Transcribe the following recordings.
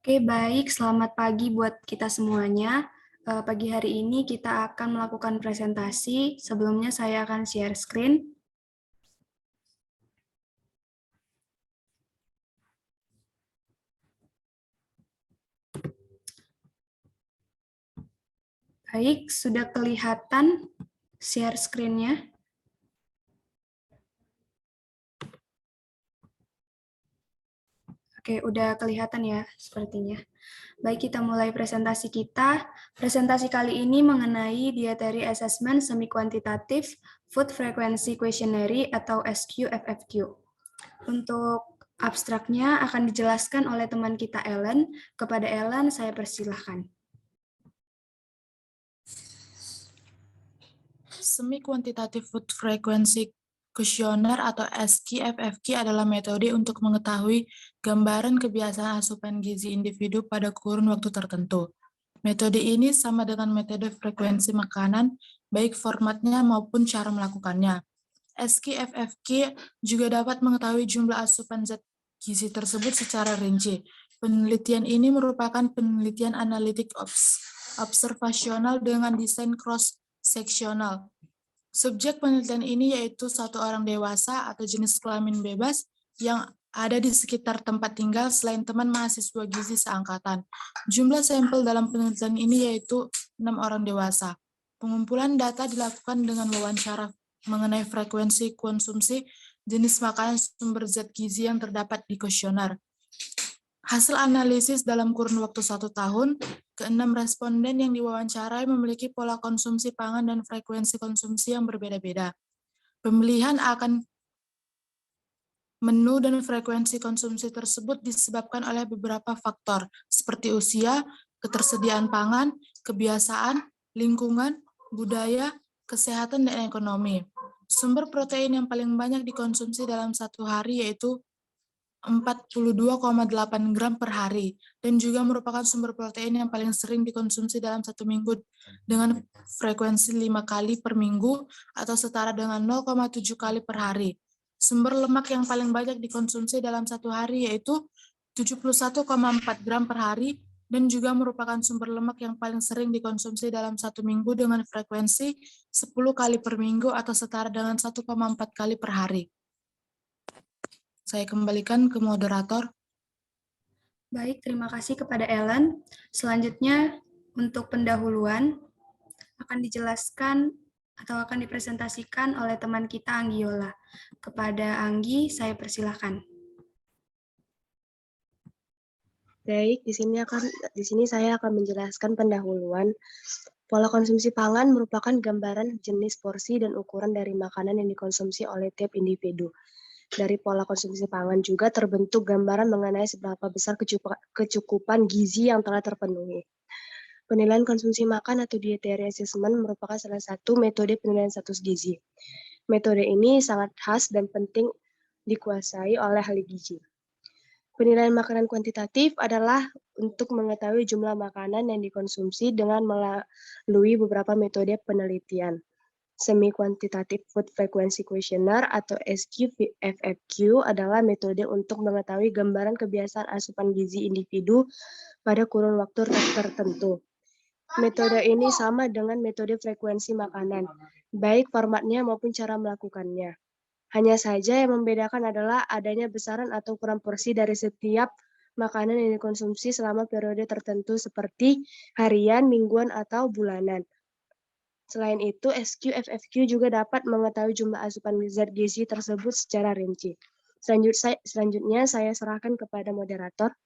Oke, baik. Selamat pagi buat kita semuanya. Pagi hari ini kita akan melakukan presentasi. Sebelumnya saya akan share screen. Baik, sudah kelihatan share screen-nya. Oke, udah kelihatan ya sepertinya. Baik, kita mulai presentasi kita. Presentasi kali ini mengenai dietary assessment semi kuantitatif food frequency questionnaire atau SQFFQ. Untuk abstraknya akan dijelaskan oleh teman kita Ellen. Kepada Ellen, saya persilahkan. Semi Quantitative Food Frequency Questionnaire atau SQFFQ adalah metode untuk mengetahui gambaran kebiasaan asupan gizi individu pada kurun waktu tertentu. Metode ini sama dengan metode frekuensi makanan, baik formatnya maupun cara melakukannya. SQFFQ juga dapat mengetahui jumlah asupan zat gizi tersebut secara rinci. Penelitian ini merupakan penelitian analitik observasional dengan desain cross-seksional. Subjek penelitian ini yaitu satu orang dewasa atau jenis kelamin bebas yang ada di sekitar tempat tinggal selain teman mahasiswa gizi seangkatan. Jumlah sampel dalam penelitian ini yaitu 6 orang dewasa. Pengumpulan data dilakukan dengan wawancara mengenai frekuensi konsumsi jenis makanan sumber zat gizi yang terdapat di kuesioner. Hasil analisis dalam kurun waktu 1 tahun, ke-6 responden yang diwawancarai memiliki pola konsumsi pangan dan frekuensi konsumsi yang berbeda-beda. Pemilihan akan menu dan frekuensi konsumsi tersebut disebabkan oleh beberapa faktor, seperti usia, ketersediaan pangan, kebiasaan, lingkungan, budaya, kesehatan, dan ekonomi. Sumber protein yang paling banyak dikonsumsi dalam satu hari yaitu 42,8 gram per hari, dan juga merupakan sumber protein yang paling sering dikonsumsi dalam satu minggu dengan frekuensi 5 kali per minggu atau setara dengan 0,7 kali per hari. Sumber lemak yang paling banyak dikonsumsi dalam satu hari yaitu 71,4 gram per hari, dan juga merupakan sumber lemak yang paling sering dikonsumsi dalam satu minggu dengan frekuensi 10 kali per minggu atau setara dengan 1,4 kali per hari. Saya kembalikan ke moderator. Baik, terima kasih kepada Ellen. Selanjutnya, untuk pendahuluan akan dijelaskan atau akan dipresentasikan oleh teman kita Anggiola. Kepada Anggi, saya persilahkan. Baik, di sini saya akan menjelaskan pendahuluan. Pola konsumsi pangan merupakan gambaran jenis porsi dan ukuran dari makanan yang dikonsumsi oleh tiap individu. Dari pola konsumsi pangan juga terbentuk gambaran mengenai seberapa besar kecukupan gizi yang telah terpenuhi. Penilaian konsumsi makan atau dietary assessment merupakan salah satu metode penilaian status gizi. Metode ini sangat khas dan penting dikuasai oleh ahli gizi. Penilaian makanan kuantitatif adalah untuk mengetahui jumlah makanan yang dikonsumsi dengan melalui beberapa metode penelitian. Semi Quantitative Food Frequency Questionnaire atau SQFFQ adalah metode untuk mengetahui gambaran kebiasaan asupan gizi individu pada kurun waktu tertentu. Metode ini sama dengan metode frekuensi makanan, baik formatnya maupun cara melakukannya. Hanya saja yang membedakan adalah adanya besaran atau ukuran porsi dari setiap makanan yang dikonsumsi selama periode tertentu seperti harian, mingguan, atau bulanan. Selain itu, SQFFQ juga dapat mengetahui jumlah asupan zat gizi tersebut secara rinci. Selanjutnya saya serahkan kepada moderator.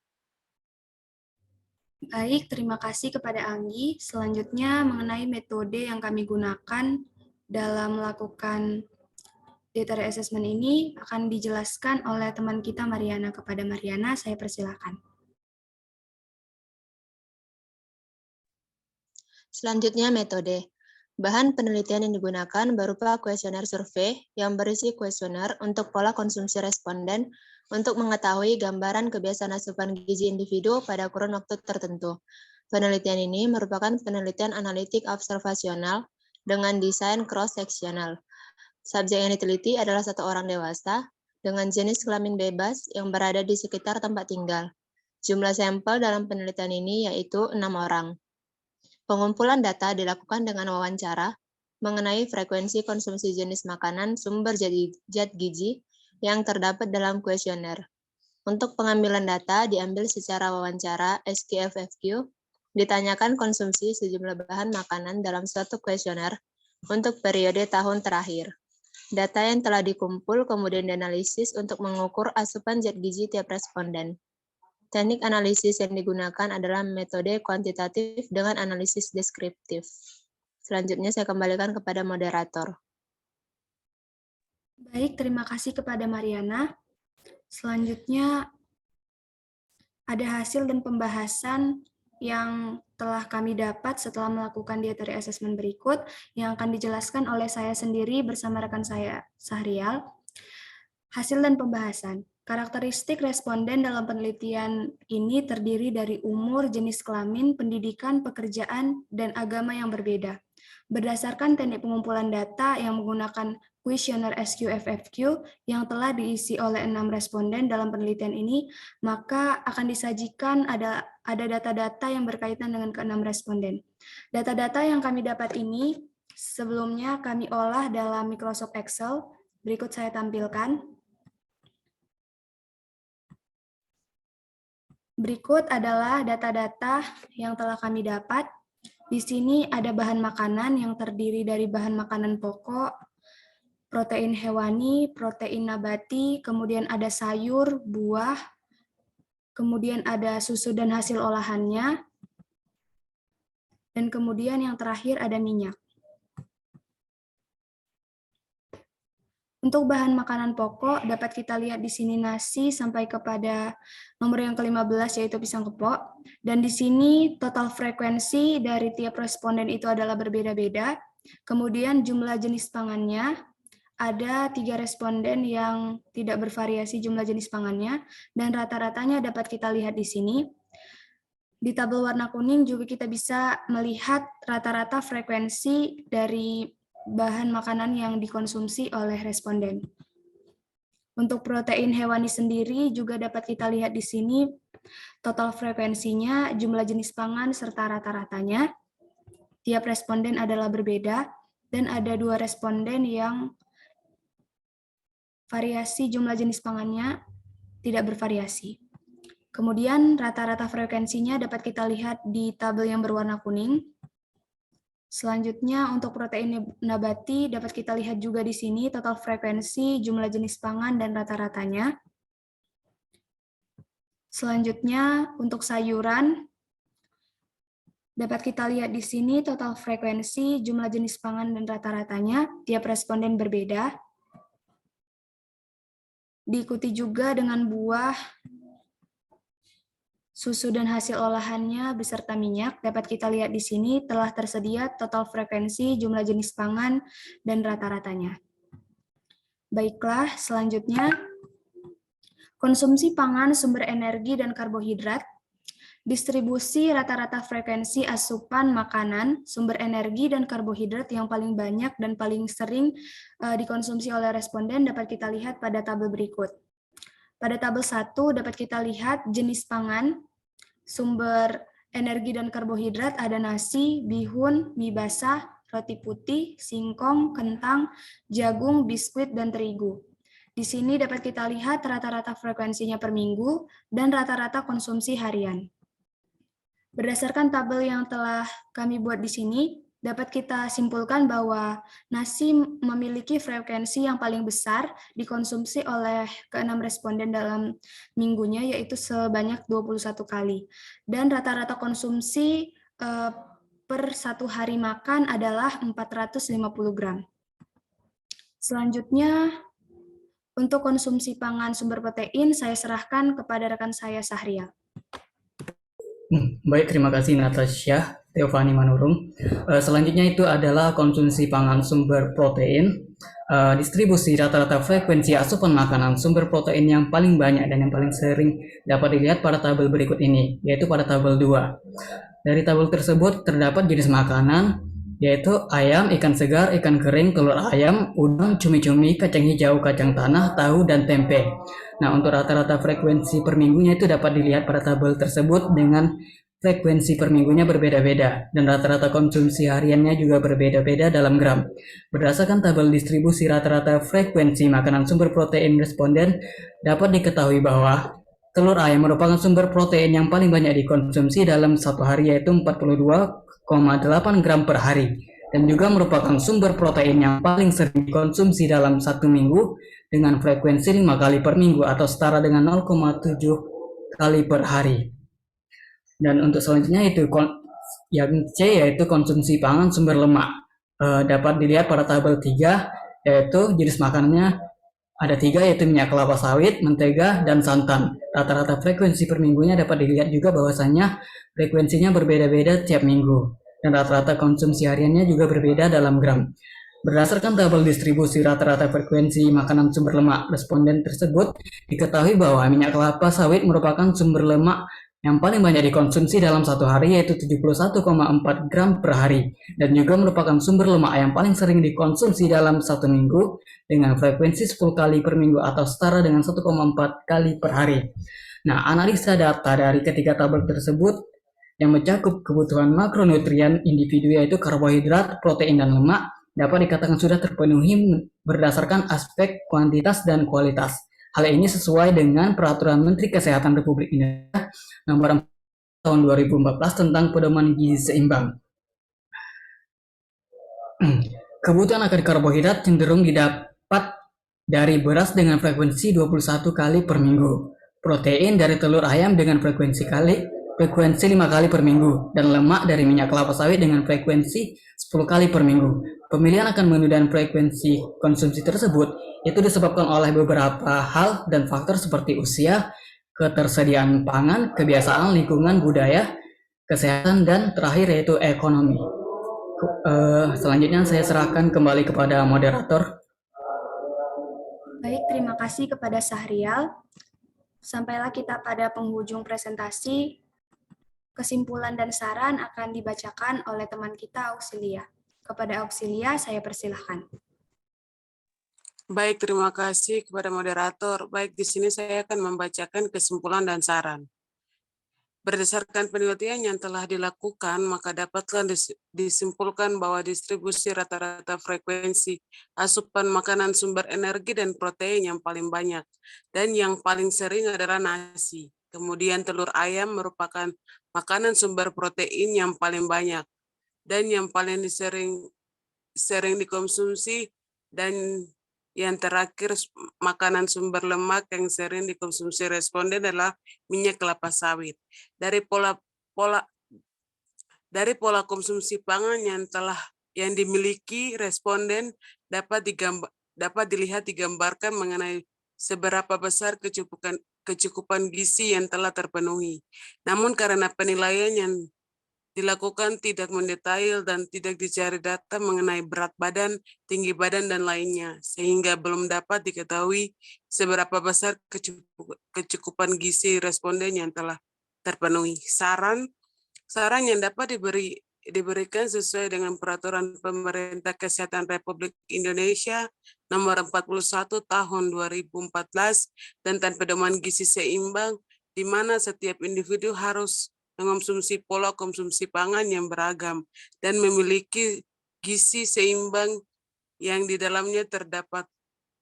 Baik, terima kasih kepada Anggi. Selanjutnya mengenai metode yang kami gunakan dalam melakukan dietary assessment ini akan dijelaskan oleh teman kita Mariana. Kepada Mariana, saya persilakan. Selanjutnya metode. Bahan penelitian yang digunakan berupa kuesioner survei yang berisi kuesioner untuk pola konsumsi responden untuk mengetahui gambaran kebiasaan asupan gizi individu pada kurun waktu tertentu. Penelitian ini merupakan penelitian analitik observasional dengan desain cross-seksional. Subjek yang diteliti adalah satu orang dewasa dengan jenis kelamin bebas yang berada di sekitar tempat tinggal. Jumlah sampel dalam penelitian ini yaitu 6 orang. Pengumpulan data dilakukan dengan wawancara mengenai frekuensi konsumsi jenis makanan sumber zat gizi yang terdapat dalam kuesioner. Untuk pengambilan data diambil secara wawancara SKFFQ, ditanyakan konsumsi sejumlah bahan makanan dalam suatu kuesioner untuk periode tahun terakhir. Data yang telah dikumpul kemudian dianalisis untuk mengukur asupan zat gizi tiap responden. Teknik analisis yang digunakan adalah metode kuantitatif dengan analisis deskriptif. Selanjutnya saya kembalikan kepada moderator. Baik, terima kasih kepada Mariana. Selanjutnya ada hasil dan pembahasan yang telah kami dapat setelah melakukan dietary assessment berikut yang akan dijelaskan oleh saya sendiri bersama rekan saya, Sahrial. Hasil dan pembahasan. Karakteristik responden dalam penelitian ini terdiri dari umur, jenis kelamin, pendidikan, pekerjaan, dan agama yang berbeda. Berdasarkan teknik pengumpulan data yang menggunakan kuesioner SQFFQ yang telah diisi oleh 6 responden dalam penelitian ini, maka akan disajikan ada data-data yang berkaitan dengan ke-6 responden. Data-data yang kami dapat ini sebelumnya kami olah dalam Microsoft Excel. Berikut saya tampilkan. Berikut adalah data-data yang telah kami dapat. Di sini ada bahan makanan yang terdiri dari bahan makanan pokok, protein hewani, protein nabati, kemudian ada sayur, buah, kemudian ada susu dan hasil olahannya, dan kemudian yang terakhir ada minyak. Untuk bahan makanan pokok dapat kita lihat di sini nasi sampai kepada nomor yang ke-15 yaitu pisang kepok. Dan di sini total frekuensi dari tiap responden itu adalah berbeda-beda. Kemudian jumlah jenis pangannya, ada 3 responden yang tidak bervariasi jumlah jenis pangannya, dan rata-ratanya dapat kita lihat di sini. Di tabel warna kuning juga kita bisa melihat rata-rata frekuensi dari bahan makanan yang dikonsumsi oleh responden. Untuk protein hewani sendiri juga dapat kita lihat di sini total frekuensinya, jumlah jenis pangan, serta rata-ratanya. Tiap responden adalah berbeda, dan ada 2 responden yang variasi jumlah jenis pangannya tidak bervariasi. Kemudian rata-rata frekuensinya dapat kita lihat di tabel yang berwarna kuning. Selanjutnya untuk protein nabati dapat kita lihat juga di sini total frekuensi, jumlah jenis pangan, dan rata-ratanya. Selanjutnya untuk sayuran dapat kita lihat di sini total frekuensi, jumlah jenis pangan, dan rata-ratanya. Tiap responden berbeda. Diikuti juga dengan buah, susu dan hasil olahannya beserta minyak. Dapat kita lihat di sini telah tersedia total frekuensi, jumlah jenis pangan, dan rata-ratanya. Baiklah, selanjutnya konsumsi pangan, sumber energi, dan karbohidrat. Distribusi rata-rata frekuensi asupan makanan, sumber energi, dan karbohidrat yang paling banyak dan paling sering dikonsumsi oleh responden dapat kita lihat pada tabel berikut. Pada tabel 1 dapat kita lihat jenis pangan, sumber energi dan karbohidrat ada nasi, bihun, mie basah, roti putih, singkong, kentang, jagung, biskuit, dan terigu. Di sini dapat kita lihat rata-rata frekuensinya per minggu dan rata-rata konsumsi harian. Berdasarkan tabel yang telah kami buat di sini, dapat kita simpulkan bahwa nasi memiliki frekuensi yang paling besar dikonsumsi oleh ke-6 responden dalam minggunya, yaitu sebanyak 21 kali. Dan rata-rata konsumsi per 1 hari makan adalah 450 gram. Selanjutnya, untuk konsumsi pangan sumber protein, saya serahkan kepada rekan saya, Sahrial. Baik, terima kasih Natasha Teofani Manurung. Selanjutnya itu adalah konsumsi pangan sumber protein. Distribusi rata-rata frekuensi asupan makanan sumber protein yang paling banyak dan yang paling sering dapat dilihat pada tabel berikut ini, yaitu pada tabel 2. Dari tabel tersebut terdapat jenis makanan, yaitu ayam, ikan segar, ikan kering, telur ayam, udang, cumi-cumi, kacang hijau, kacang tanah, tahu, dan tempe. Nah, untuk rata-rata frekuensi per minggunya itu dapat dilihat pada tabel tersebut dengan frekuensi per minggunya berbeda-beda, dan rata-rata konsumsi hariannya juga berbeda-beda dalam gram. Berdasarkan tabel distribusi rata-rata frekuensi makanan sumber protein responden, dapat diketahui bahwa telur ayam merupakan sumber protein yang paling banyak dikonsumsi dalam satu hari, yaitu 42,8 gram per hari, dan juga merupakan sumber protein yang paling sering dikonsumsi dalam satu minggu dengan frekuensi 5 kali per minggu atau setara dengan 0,7 kali per hari. Dan untuk selanjutnya itu yang C, yaitu konsumsi pangan sumber lemak. Dapat dilihat pada tabel 3, yaitu jenis makanannya ada 3, yaitu minyak kelapa sawit, mentega, dan santan. Rata-rata frekuensi per minggunya dapat dilihat juga bahwasanya frekuensinya berbeda-beda tiap minggu, dan rata-rata konsumsi hariannya juga berbeda dalam gram. Berdasarkan tabel distribusi rata-rata frekuensi makanan sumber lemak responden tersebut, diketahui bahwa minyak kelapa sawit merupakan sumber lemak yang paling banyak dikonsumsi dalam satu hari, yaitu 71,4 gram per hari, dan juga merupakan sumber lemak yang paling sering dikonsumsi dalam satu minggu dengan frekuensi 10 kali per minggu atau setara dengan 1,4 kali per hari. Nah, analisa data dari ketiga tabel tersebut yang mencakup kebutuhan makronutrien individu, yaitu karbohidrat, protein, dan lemak, dapat dikatakan sudah terpenuhi berdasarkan aspek kuantitas dan kualitas. Hal ini sesuai dengan Peraturan Menteri Kesehatan Republik Indonesia Nomor 4 Tahun 2014 tentang pedoman gizi seimbang. Kebutuhan akan karbohidrat cenderung didapat dari beras dengan frekuensi 21 kali per minggu, protein dari telur ayam dengan frekuensi 5 kali per minggu, dan lemak dari minyak kelapa sawit dengan frekuensi 10 kali per minggu. Pemilihan akan menu dan frekuensi konsumsi tersebut itu disebabkan oleh beberapa hal dan faktor seperti usia, ketersediaan pangan, kebiasaan, lingkungan, budaya, kesehatan, dan terakhir yaitu ekonomi. Selanjutnya saya serahkan kembali kepada moderator. Baik, terima kasih kepada Sahrial. Sampailah kita pada penghujung presentasi. Kesimpulan dan saran akan dibacakan oleh teman kita Auxilia. Kepada Auxilia, saya persilahkan. Baik, terima kasih kepada moderator. Baik, di sini saya akan membacakan kesimpulan dan saran. Berdasarkan penelitian yang telah dilakukan, maka dapatlah disimpulkan bahwa distribusi rata-rata frekuensi asupan makanan sumber energi dan protein yang paling banyak dan yang paling sering adalah nasi. Kemudian telur ayam merupakan makanan sumber protein yang paling banyak dan yang paling sering dikonsumsi, dan yang terakhir makanan sumber lemak yang sering dikonsumsi responden adalah minyak kelapa sawit. Dari pola konsumsi pangan yang dimiliki responden dapat dilihat digambarkan mengenai seberapa besar kecukupan gizi yang telah terpenuhi. Namun karena penilaian yang dilakukan tidak mendetail dan tidak dicari data mengenai berat badan, tinggi badan, dan lainnya, sehingga belum dapat diketahui seberapa besar kecukupan gizi responden yang telah terpenuhi. Saran yang dapat diberikan sesuai dengan Peraturan Pemerintah Kesehatan Republik Indonesia Nomor 41 Tahun 2014 tentang Pedoman Gizi Seimbang, di mana setiap individu harus mengonsumsi pola konsumsi pangan yang beragam dan memiliki gizi seimbang yang di dalamnya terdapat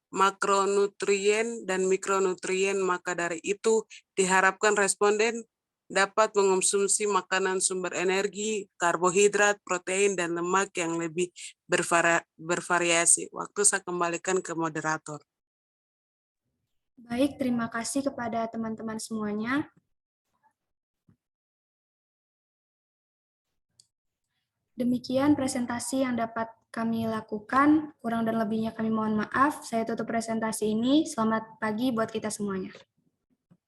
makronutrien dan mikronutrien. Maka dari itu diharapkan responden dapat mengonsumsi makanan sumber energi, karbohidrat, protein, dan lemak yang lebih bervariasi. Waktu saya kembalikan ke moderator. Baik, terima kasih kepada teman-teman semuanya. Demikian presentasi yang dapat kami lakukan. Kurang dan lebihnya kami mohon maaf. Saya tutup presentasi ini. Selamat pagi buat kita semuanya.